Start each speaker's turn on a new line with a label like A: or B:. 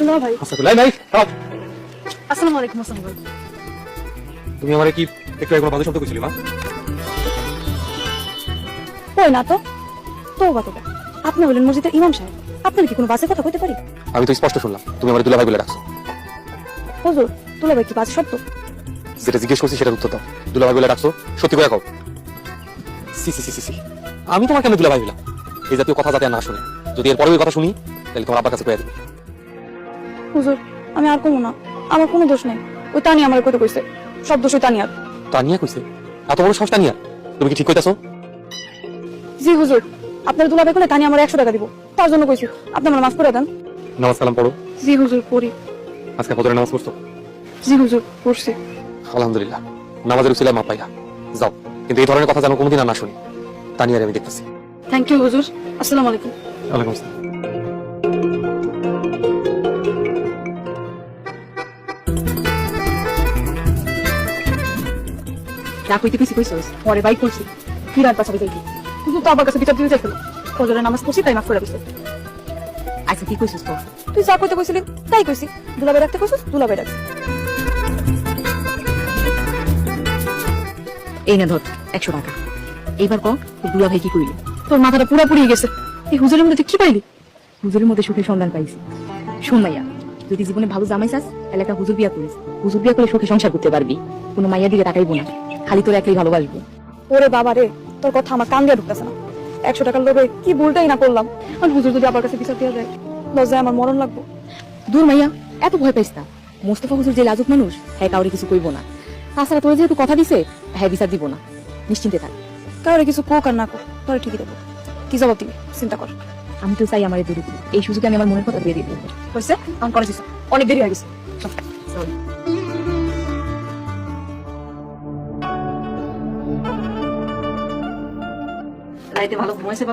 A: দুলা ভাই।
B: আস্তাগফিরুল্লাহ। নাই খাও।
A: আসসালামু আলাইকুম। আসসালাম ভাই।
B: তুমি আমারে কি একটু একবার বাজে শব্দ কইছিলি মা?
A: কই না তো বাতো। আপনি বলেন মসজিদের ইমাম সাহেব, আপনার কি কোনো বাসে কথা কইতে পারি?
B: আমি তো স্পষ্ট শুনলাম তুমি আমার দুলাভাই বলে ডাকছো।
A: হুজুর, দুলা ভাই কি বাসে সত্য?
B: যেটা জিজ্ঞেস করছি সেটার উত্তর দাও। দুলাভাই বলে ডাকছো, সত্যি করে কও। C C C C C, আমি তোমার কেন দুলাভাই বললাম? এই জাতীয় কথা যাতে আর না শুনি। যদি এর পরেও এই কথা শুনি তাহলে তোমার আব্বার কাছে কইয়া দিবি।
A: হুজুর, আমি আর কমু না, আমার কোনো দোষ নেই। ওই তানিয়া আমার কইতে কইছে, সব দোষ ওই তানিয়ার।
B: তানিয়া কইছে? এত বড় সাহস তানিয়া? তুমি কি ঠিক কইতাছো?
A: জি হুজুর, আপনার দুলা ভাই বলে তানিয়া আমার 100 টাকা দিব, তার জন্য কইছি আপনি আমার মাফ করে দেন।
B: নামাজ কালাম পড়ো।
A: জি হুজুর, পড়ি।
B: আজকে ফজরের নামাজ পড়ছো?
A: জি হুজুর, পড়ছি।
B: আলহামদুলিল্লাহ, নামাজের উসিলায় মাপ পাইলা। যাও, কিন্তু এই ধরনের কথা যেন কোনোদিন আর না শুনি। তানিয়ারে আমি দেখতেছি।
A: থ্যাংক ইউ হুজুর। আসসালামু আলাইকুম।
B: ওয়ালাইকুম আসসালাম।
A: যা কইতে কইছি কইছস, পরে বাইক করছি। কি রাত বাঁচাবি তাই কি? হুজুর তো আমার কাছে বিচার দিতে চাইছিল। ফজরের নামাজ পড়ছি তাই মাফ করে দিছে। আচ্ছা কি কইছিস তো? তুই যা কইতে কইছিলি তাই কইছি। দুলা ভাই রাখতে কইছস, দুলা ভাই রাখছি। এই না ধর 100 টাকা। এইবার কও তুই দুলা ভাই কি কইলি? তোর মাথাটা পুরো পুড়িয়ে গেছে। এই হুজুরের মধ্যে তুই কি পাইলি? হুজুরের মধ্যে সুখের সন্ধান পাইছি। শোন মাইয়া, যদি জীবনে ভালো জামাই চাস তাহলে একটা হুজুর বিয়া করিস। হুজুর বিয়া করে সুখে সংসার করতে পারবি। কোনো মাইয়ার দিকে তাকাইবো না, খালি তোর একলাই ভালোবাসবো। ওরে বাবা রে, তোর কথা আমার কান দিয়ে ঢুকতেছে না। 100 টাকার লোভে কি ভুলটাই না করলাম। আর হুজুর যদি আবার কাছে বিচার দেওয়া যায়, লজ্জায় আমার মরণ লাগবো। দূর মাইয়া, এত ভয় পাইস না। মোস্তফা হুজুর যে লাজুক মানুষ, হ্যাঁ কাউরে কিছু কইবো না। তাছাড়া তোর যেহেতু কথা দিছে, হ্যাঁ বিচার দিব না। নিশ্চিন্তে থাক। কাউরে কিছু কোক আর না কোক, তোর ঠিকই দেবো। কি জবাব দিবি চিন্তা কর। আমি তো চাই আমার দূরে এই সুযোগে আমি আমার মনের কথা দিয়ে দিব। হয়েছে, আমি করে দিছি। অনেক দেরি হয়ে গেছে। রাইতে ভালো ঘুমাইছে।